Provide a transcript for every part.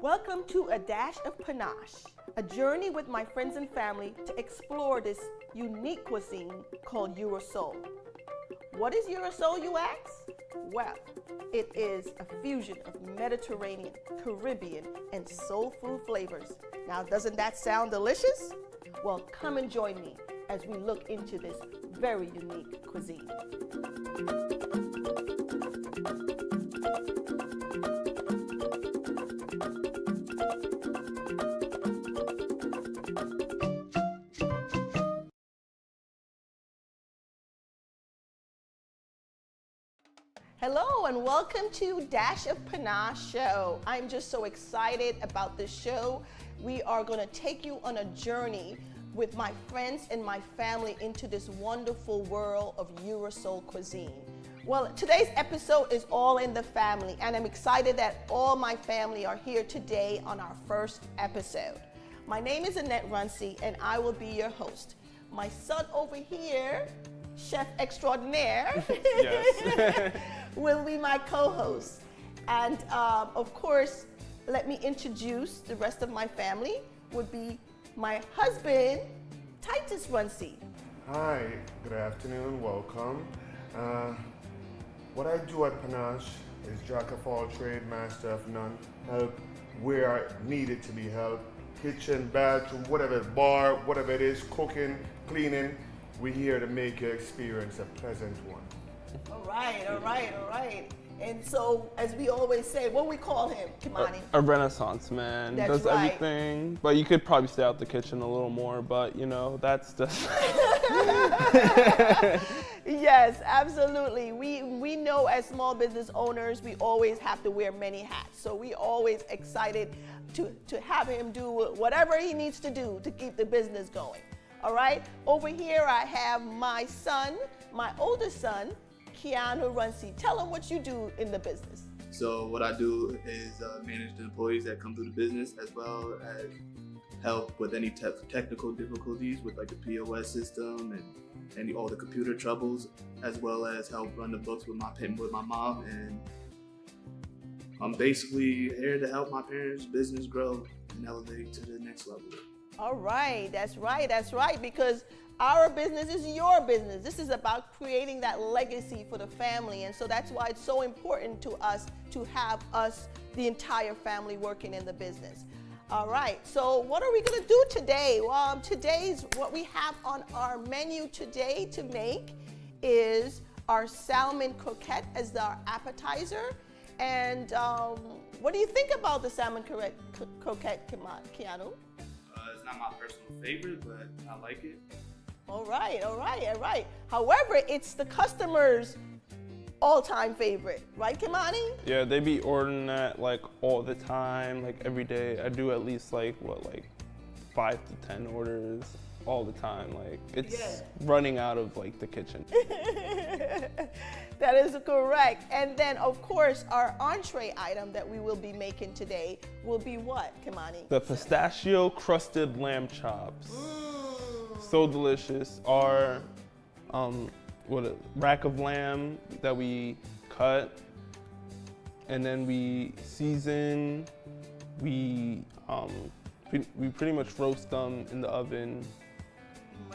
Welcome to A Dash of PaNash, a journey with my friends and family to explore this unique cuisine called Eurosol. What is Eurosol, you ask? Well, it is a fusion of Mediterranean, Caribbean, and soul food flavors. Now, doesn't that sound delicious? Well, come and join me as we look into this very unique cuisine. Hello and welcome to Dash of PaNash show. I'm just so excited about this show. We are going to take you on a journey with my friends and my family into this wonderful world of Eurosol cuisine. Well, today's episode is all in the family, and I'm excited that all my family are here today on our first episode. My name is Annette Runcie, and I will be your host. My son over here, Chef Extraordinaire, yes. will be my co-host. And of course, let me introduce the rest of my family. Would be my husband, Titus Runcie. Hi, good afternoon, welcome. What I do at PaNash is jack of all trade, master of none. Help where I needed to be helped. Kitchen, bathroom, whatever, bar, whatever it is, cooking, cleaning. We're here to make your experience a pleasant one. All right. And so, as we always say, what we call him, Kimani? A Renaissance man. That's does right. everything. But you could probably stay out the kitchen a little more, but you know, that's just... Yes, absolutely. We know as small business owners, we always have to wear many hats. So we always excited to have him do whatever he needs to do to keep the business going. All right, over here I have my son, my oldest son, Keanu Runcie. Tell him what you do in the business. So what I do is manage the employees that come through the business, as well as help with any technical difficulties with like the POS system and all the computer troubles, as well as help run the books with my mom. And I'm basically here to help my parents' business grow and elevate to the next level. All right, that's right, because our business is your business. This is about creating that legacy for the family, and so that's why it's so important to us to have the entire family working in the business. All right, so what are we gonna do today? Well, today's what we have on our menu today to make is our Salmon Croquette as our appetizer. And what do you think about the Salmon Croquette, Keanu? It's not my personal favorite, but I like it. All right. However, it's the customer's all-time favorite, right, Kimani? Yeah, they be ordering that like all the time, like every day. I do at least like 5 to 10 orders all the time. Like it's running out of like the kitchen. That is correct. And then, of course, our entree item that we will be making today will be what, Kimani? The pistachio crusted lamb chops. So delicious. Our a rack of lamb that we cut, and then we season. We pretty much roast them in the oven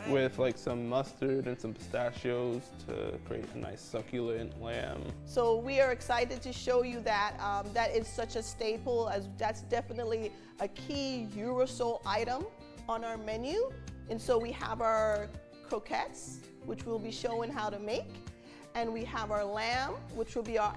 with like some mustard and some pistachios to create a nice succulent lamb. So we are excited to show you that. That is such a staple, as that's definitely a key Eurosol item on our menu. And so we have our croquettes, which we'll be showing how to make. And we have our lamb, which will be our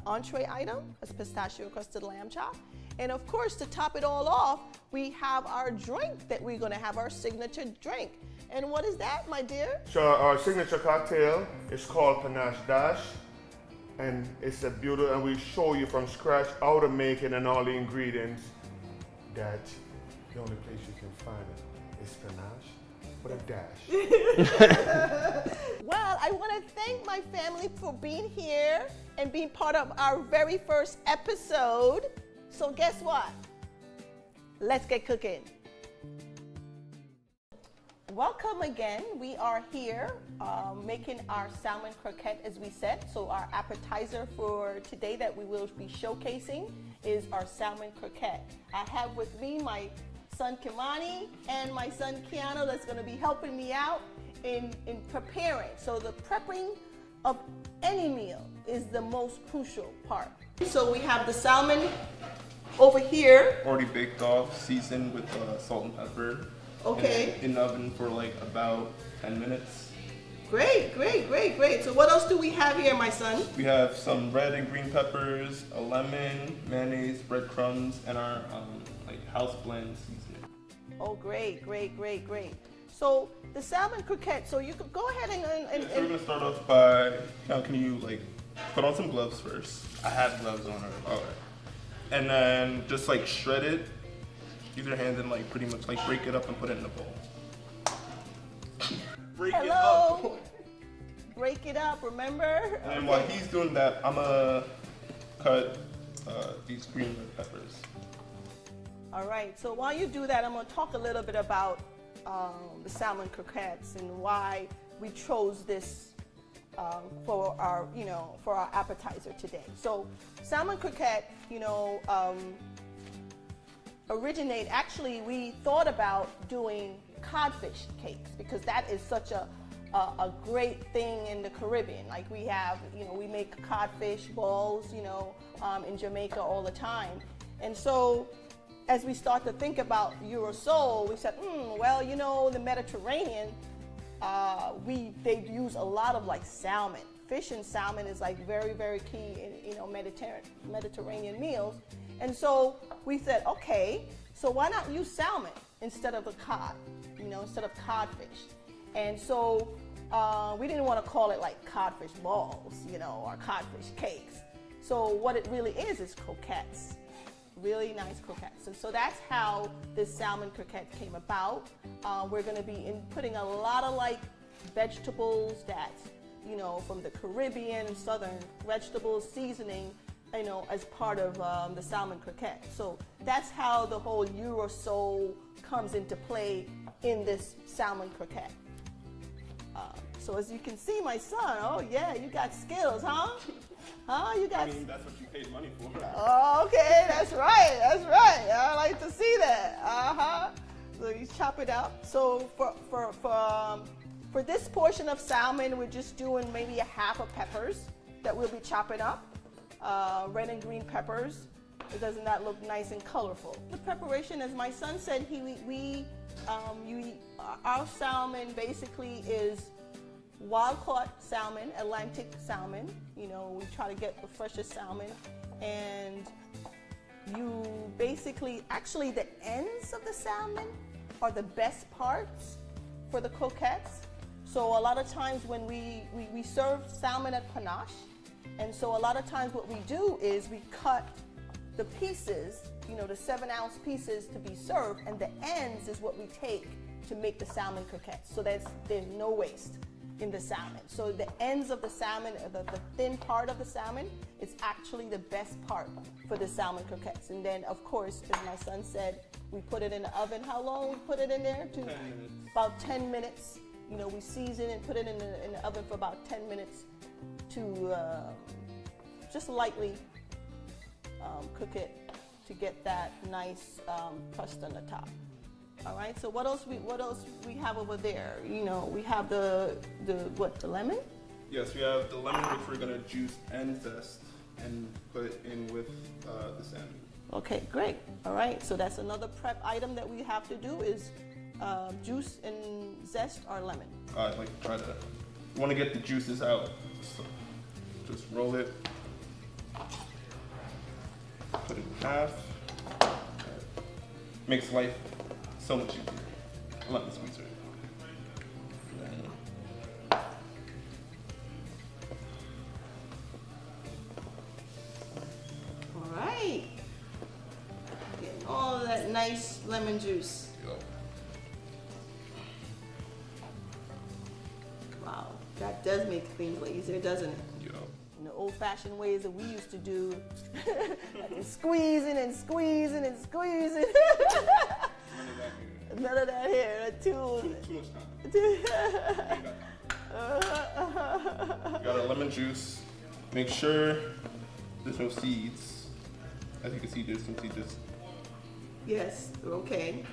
entree item, a pistachio crusted lamb chop. And of course, to top it all off, we have our drink that we're gonna have, our signature drink. And what is that, my dear? So our signature cocktail is called PaNash Dash, and it's a beautiful, and we show you from scratch how to make it and all the ingredients. That the only place you can find it is PaNash with a dash. Well, I want to thank my family for being here and being part of our very first episode. So guess what? Let's get cooking. Welcome again. We are here making our salmon croquette, as we said. So our appetizer for today that we will be showcasing is our salmon croquette. I have with me my son Kimani and my son Keanu that's going to be helping me out in preparing. So the prepping of any meal is the most crucial part. So we have the salmon over here. Already baked off, seasoned with salt and pepper. Okay. In the oven for like about 10 minutes. Great, great, great, great. So what else do we have here, my son? We have some red and green peppers, a lemon, mayonnaise, breadcrumbs, and our like house blend seasoning. Oh, great, great, great, great. So the salmon croquette, so you could go ahead and So we're gonna start off by, now can you like put on some gloves first? I have gloves on already. Alright. And then just like shred it. Use your hands and like pretty much like break it up and put it in a bowl. Break it Hello. up. Break it up, remember? And then while he's doing that, I'm gonna cut these green red peppers. All right, so while you do that, I'm gonna talk a little bit about the salmon croquettes and why we chose this for our, for our appetizer today. So salmon croquette, actually we thought about doing codfish cakes because that is such a great thing in the Caribbean. Like we have, we make codfish balls, in Jamaica all the time. And so as we start to think about Eurosol, we said, well, the Mediterranean, they use a lot of like salmon. Fish and salmon is like very, very key in, Mediterranean meals. And so we said, okay, so why not use salmon instead of a cod, instead of codfish? And so we didn't want to call it like codfish balls, or codfish cakes. So what it really is croquettes, really nice croquettes. And so that's how this salmon croquette came about. We're going to be putting a lot of like vegetables that, from the Caribbean, southern vegetables, seasoning, as part of the salmon croquette. So that's how the whole Eurosol comes into play in this salmon croquette. So as you can see, my son, oh yeah, you got skills, huh? You got. I mean, that's what you paid money for. Oh, okay, that's right. I like to see that. So you chop it up. So for this portion of salmon, we're just doing maybe a half of peppers that we'll be chopping up. Red and green peppers. Doesn't that look nice and colorful? The preparation, as my son said, our salmon basically is wild-caught salmon, Atlantic salmon. We try to get the freshest salmon, and you basically, actually the ends of the salmon are the best parts for the croquettes. So a lot of times when we serve salmon at PaNash, and so a lot of times what we do is we cut the pieces, the 7-ounce pieces to be served, and the ends is what we take to make the salmon croquettes. So there's no waste in the salmon. So the ends of the salmon, the thin part of the salmon, is actually the best part for the salmon croquettes. And then, of course, as my son said, we put it in the oven. How long we put it in there? 10 minutes. About 10 minutes. We season and put it in the oven for about 10 minutes to just lightly cook it to get that nice crust on the top. All right. So what else we have over there? We have the lemon? Yes, we have the lemon, which we're gonna juice and zest and put in with the salmon. Okay, great. All right. So that's another prep item that we have to do is juice and zest our lemon. I'd like to try to. You want to get the juices out, so just roll it. Put it in half. Makes life so much easier. Lemon squeezer. All right. Getting all of that nice lemon juice. Yep. Wow, that does make things easier, doesn't it? Yep. In the old-fashioned ways that we used to do, like squeezing and squeezing and squeezing. None of that here. Too much time. You got our lemon juice. Make sure there's no seeds. as you can see, there's some just Yes. Okay.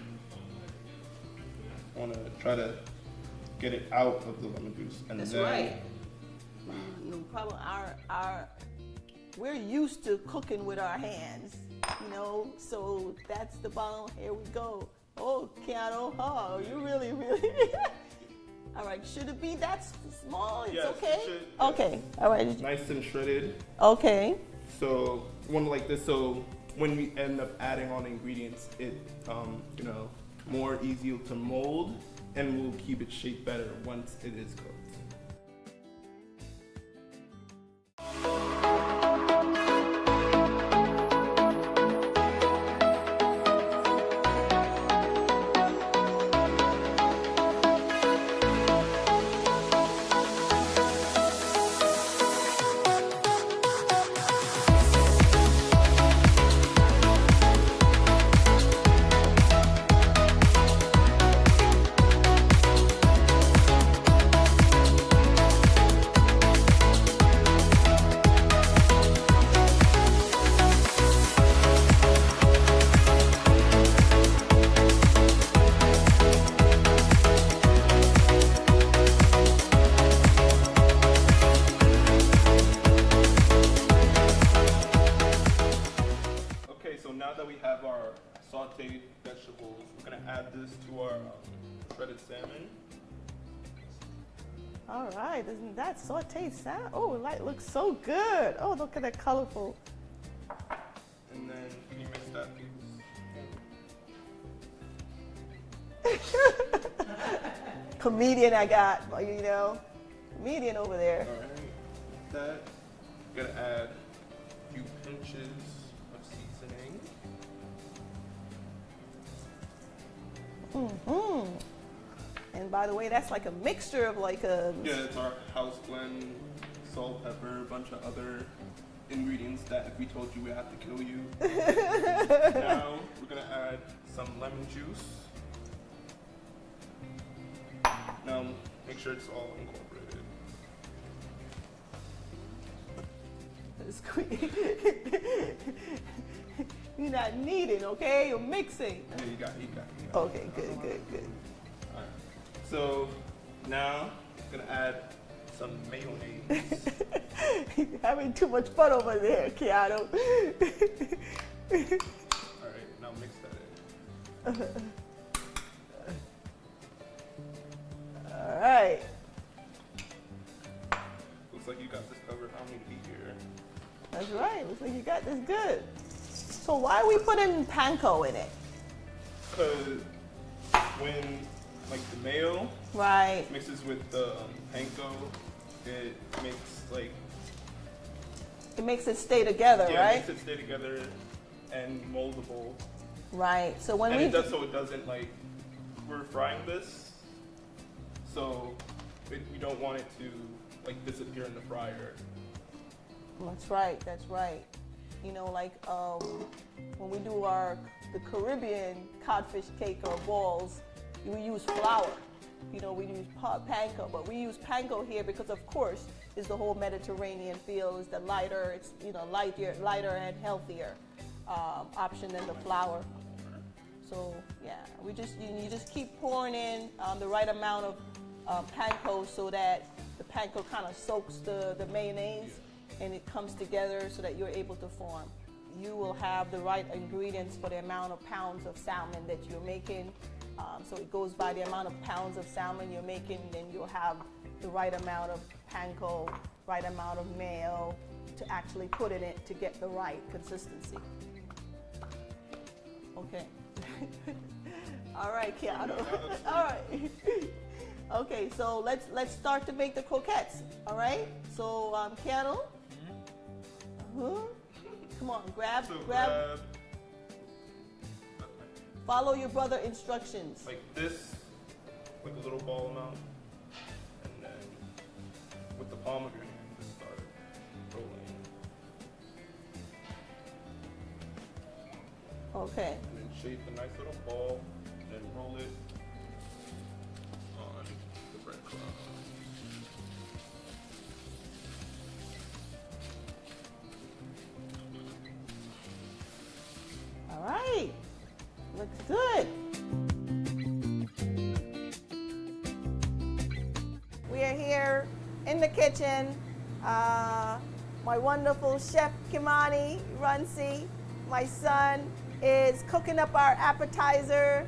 want to try to get it out of the lemon juice, and That's then right. No problem. We're used to cooking with our hands, so that's the bottom. Here we go. Oh, Keanu, oh, you really. All right, should it be that small? It's Yes, okay? it should, yes. Okay, all right. nice and shredded. Okay. So one like this. So when we end up adding on ingredients, it more easy to mold, and will keep its shape better once it is cooked. Now that we have our sauteed vegetables, we're gonna add this to our shredded salmon. All right, isn't that sauteed salmon? Oh, it looks so good. Oh, look at that colorful. And then can you mix that, please? Comedian I got, comedian over there. All right. That, we're gonna add a few pinches of seasoning. Mm-hmm. And by the way, that's like a mixture of Yeah, it's our house blend, salt, pepper, a bunch of other ingredients that if we told you we have to kill you. Now we're gonna add some lemon juice. Now make sure it's all incorporated. You're not kneading, okay? You're mixing. Yeah, you got it. Okay, good. All right. So now I'm gonna add some mayonnaise. You're having too much fun over there, Keanu. All right, now mix that in. All right. Looks like you got this covered. I don't need to be here. That's right. Looks like you got this good. So why are we putting panko in it? Because when the mayo Right. mixes with the panko, it makes it stay together, it right? makes it stay together and moldable. Right. So when And we it does so it doesn't we're frying this, so we don't want it to disappear in the fryer. That's right. When we do the Caribbean codfish cake or balls, we use flour. We use panko, but we use panko here because, of course, is the whole Mediterranean feel. Is the lighter, it's lighter and healthier option than the flour. So yeah, you just keep pouring in the right amount of panko so that the panko kind of soaks the mayonnaise and it comes together so that you're able to form. You will have the right ingredients for the amount of pounds of salmon that you're making. So it goes by the amount of pounds of salmon you're making, then you'll have the right amount of panko, right amount of mayo to actually put in it to get the right consistency. Okay. All right, Keanu. All right. Okay, so let's start to make the croquettes. All right. So Keanu. Come on, grab. Follow your brother instructions. Like this, like a little ball amount, and then with the palm of your hand, just start rolling. Okay. And then shape a nice little ball, and then roll it on the breadcrumb. Looks good. We are here in the kitchen. My wonderful chef Kimani Runcie, my son, is cooking up our appetizer.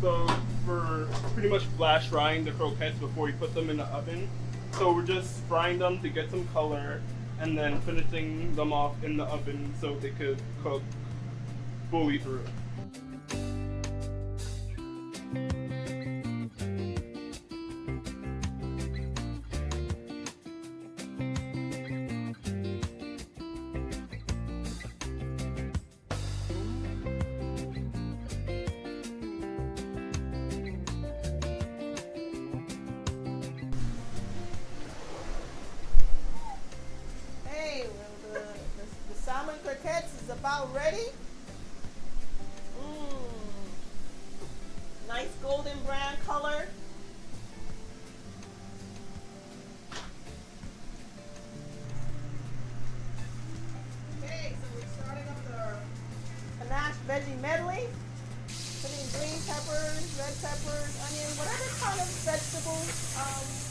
So we're pretty much flash frying the croquettes before we put them in the oven. So we're just frying them to get some color and then finishing them off in the oven so they could cook fully through. The salmon croquettes is about ready. Nice golden brown color. Okay, so we're starting up our PaNash Veggie Medley. Putting green peppers, red peppers, onion, whatever kind of vegetables.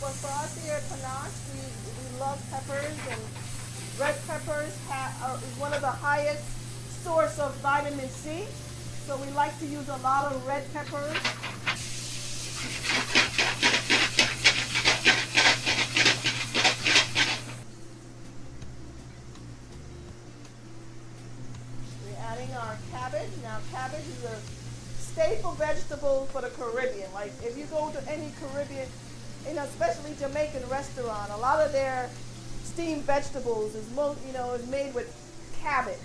But for us here at PaNash, we love peppers, and red peppers is one of the highest source of vitamin C. So we like to use a lot of red peppers. We're adding our cabbage. Now cabbage is a staple vegetable for the Caribbean. Like if you go to any Caribbean, especially Jamaican restaurant, a lot of their steamed vegetables is made with cabbage.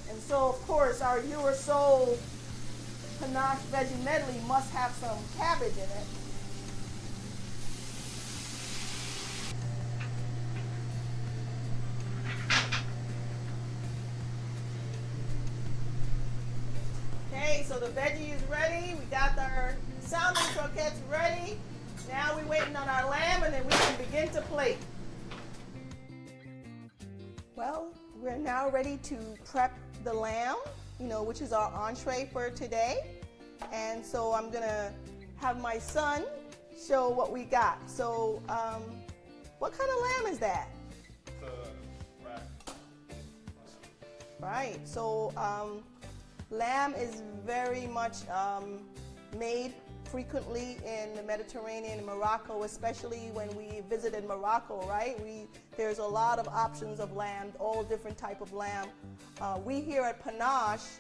And so of course our Your Soul PaNash Veggie Medley must have some cabbage in it. Okay, so the veggie is ready. We got our salmon croquettes ready. Now we're waiting on our lamb, and then we can begin to plate. Well, we're now ready to prep the lamb, which is our entree for today. And so I'm gonna have my son show what we got. So, what kind of lamb is that? It's a rack. Right, so lamb is very much made frequently in the Mediterranean and Morocco, especially when we visited Morocco, right? There's a lot of options of lamb, all different type of lamb. We here at PaNash,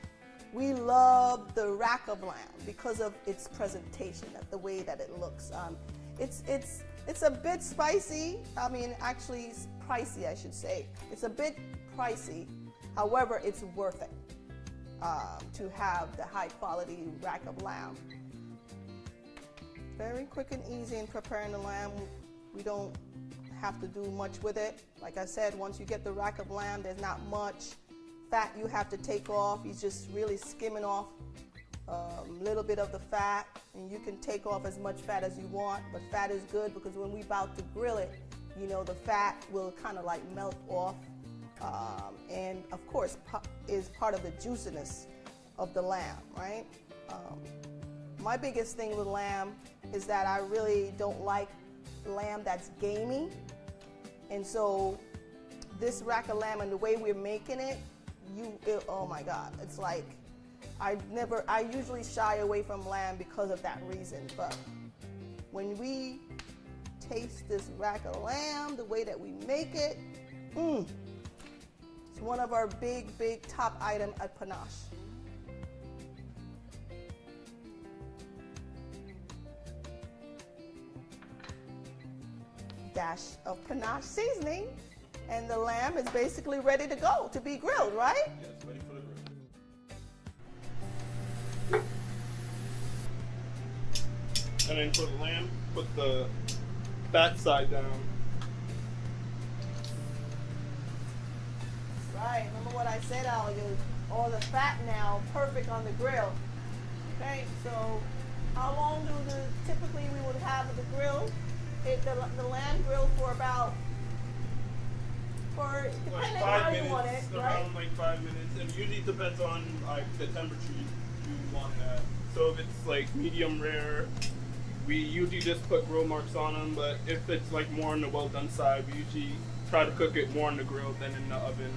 we love the rack of lamb because of its presentation, the way that it looks. It's a bit spicy. Actually pricey, I should say. It's a bit pricey. However, it's worth it to have the high quality rack of lamb. Very quick and easy in preparing the lamb. We don't have to do much with it. Like I said, once you get the rack of lamb, there's not much fat you have to take off. You're just really skimming off a little bit of the fat, and you can take off as much fat as you want, but fat is good because when we're about to grill it, the fat will kind of like melt off, and of course is part of the juiciness of the lamb, right? My biggest thing with lamb is that I really don't like lamb that's gamey. And so this rack of lamb and the way we're making it, oh my God, it's like, I usually shy away from lamb because of that reason. But when we taste this rack of lamb, the way that we make it, it's one of our big top item at PaNash. Dash of PaNash seasoning, and the lamb is basically ready to go to be grilled, right? Yes, ready for the grill. And then for the lamb, put the fat side down. Right, remember what I said, all the fat now perfect on the grill. Okay, so how long typically we would have the grill? the lamb grilled for about, Like depending on 5 how minutes, you want it, right? around like 5 minutes. And usually it depends on like the temperature you want that. So if it's like medium rare, we usually just put grill marks on them. But if it's like more on the well done side, we usually try to cook it more on the grill than in the oven.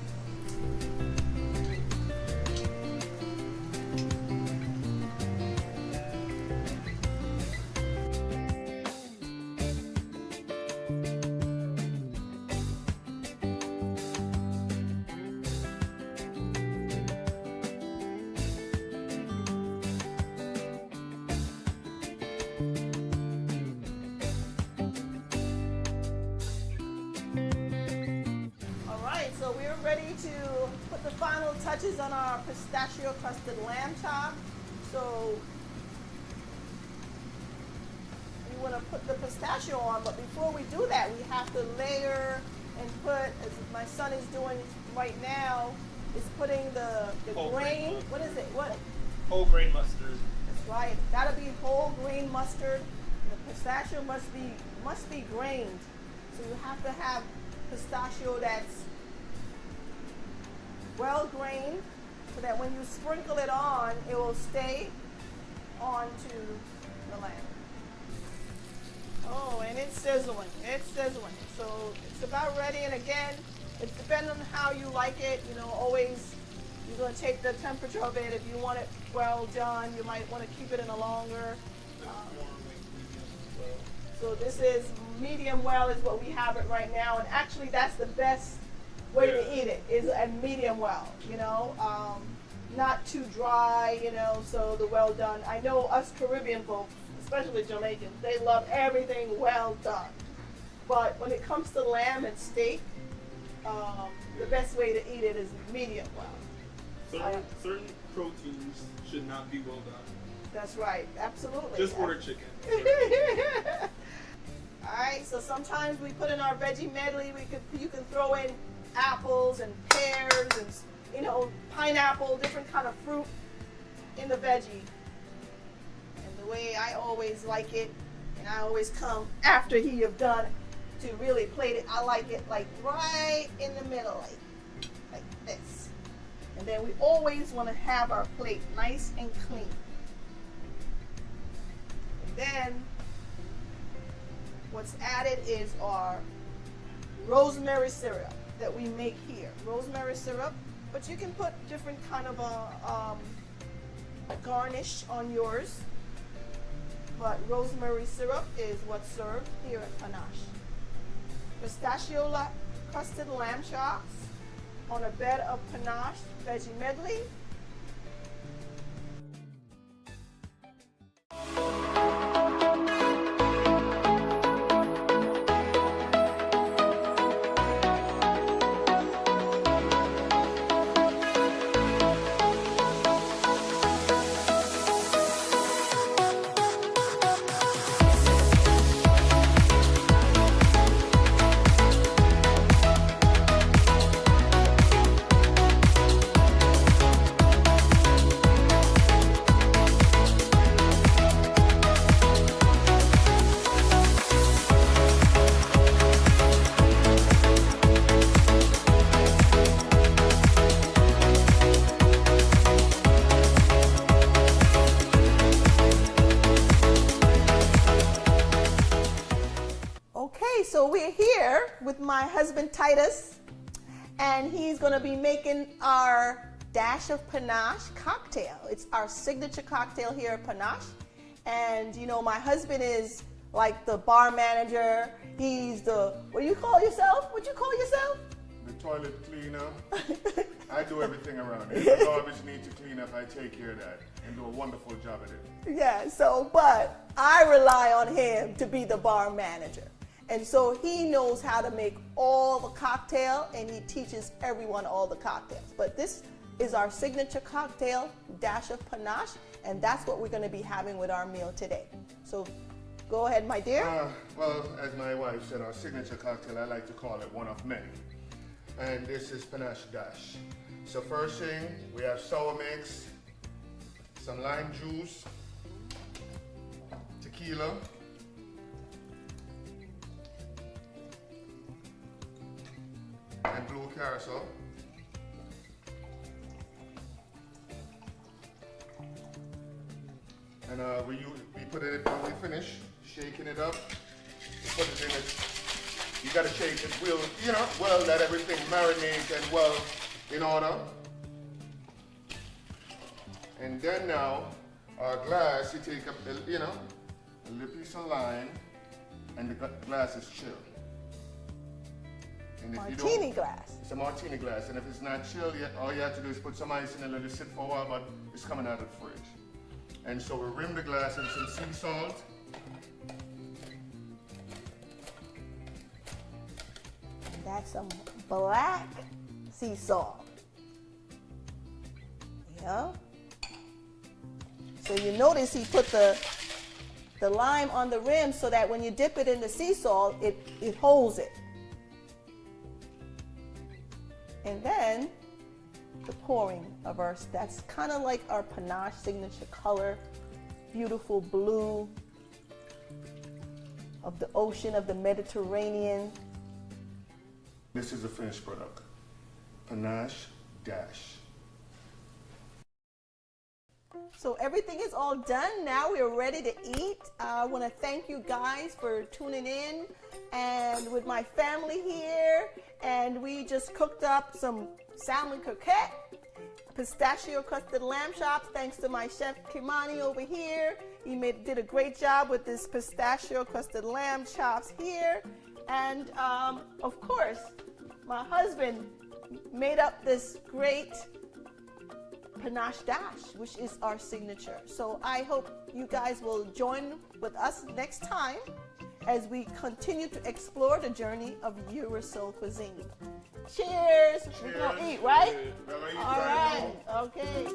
All right, so we're ready to put the final touches on our pistachio crusted lamb chop. So we want to put the pistachio on, but before we do that, we have to layer and put, as my son is doing right now, is putting the Whole grain. grain. What is it? What? Whole grain mustard. That's right. It's got to be whole grain mustard. The pistachio must be grained. So you have to have pistachio that's well grained, so that when you sprinkle it on, it will stay onto the lamb. Oh, and it's sizzling. It's sizzling. So it's about ready. And again, it depends on how you like it. You know, always you're going to take the temperature of it. If you want it well done, you might want to keep it in a longer. So this is medium well is what we have it right now. And actually that's the best way to eat it, is a medium well, you know. Not too dry, you know, so the well done. I know us Caribbean folks, especially Jamaicans, they love everything well done. But when it comes to lamb and steak, the best way to eat it is medium well. Certain proteins should not be well done. That's right, absolutely. Just order chicken. All right, so sometimes we put in our veggie medley. You can throw in apples and pears and, you know, pineapple, different kind of fruit in the veggie. And the way I always like it, and I always come after he have done to really plate it, I like it like right in the middle, like this. And then we always want to have our plate nice and clean. And then what's added is our rosemary syrup that we make here. Rosemary syrup, but you can put different kind of a garnish on yours. But rosemary syrup is what's served here at PaNash. Pistachio crusted lamb chops on a bed of PaNash veggie medley. So we're here with my husband Titus, and he's going to be making our Dash of PaNash cocktail. It's our signature cocktail here at PaNash. And you know, my husband is like the bar manager. He's the, what do you call yourself? What you call yourself? The toilet cleaner. I do everything around here. If the garbage needs to clean up, I take care of that and do a wonderful job at it. Yeah, so, but I rely on him to be the bar manager. And so he knows how to make all the cocktail, and he teaches everyone all the cocktails. But this is our signature cocktail, Dash of PaNash, and that's what we're going to be having with our meal today. So go ahead, my dear. Well, as my wife said, our signature cocktail, I like to call it one of many. And this is PaNash Dash. So first thing, we have sour mix, some lime juice, tequila, and blue carousel. And we put it when we finish shaking it up. We put it in it. You gotta shake it well, let everything marinate and well in order. And then now, our glass, you take a little piece of lime, and the glass is chilled. And if Martini glass. It's a martini glass, and if it's not chilled yet, all you have to do is put some ice in and let it sit for a while, but it's coming out of the fridge. And so we rim the glass in some sea salt. That's some black sea salt. Yeah. So you notice he put the lime on the rim so that when you dip it in the sea salt, it holds it. And then the pouring of that's kind of like our PaNash signature color, beautiful blue of the ocean of the Mediterranean. This is the finished product, PaNash Dash. So everything is all done. Now we're ready to eat. I want to thank you guys for tuning in and with my family here. And we just cooked up some salmon croquette, pistachio crusted lamb chops, thanks to my chef Kimani over here. He did a great job with this pistachio crusted lamb chops here. And of course, my husband made up this great PaNash Dash, which is our signature. So I hope you guys will join with us next time as we continue to explore the journey of Urusol cuisine. Cheers! We're gonna eat, right? We're gonna eat All right. Okay.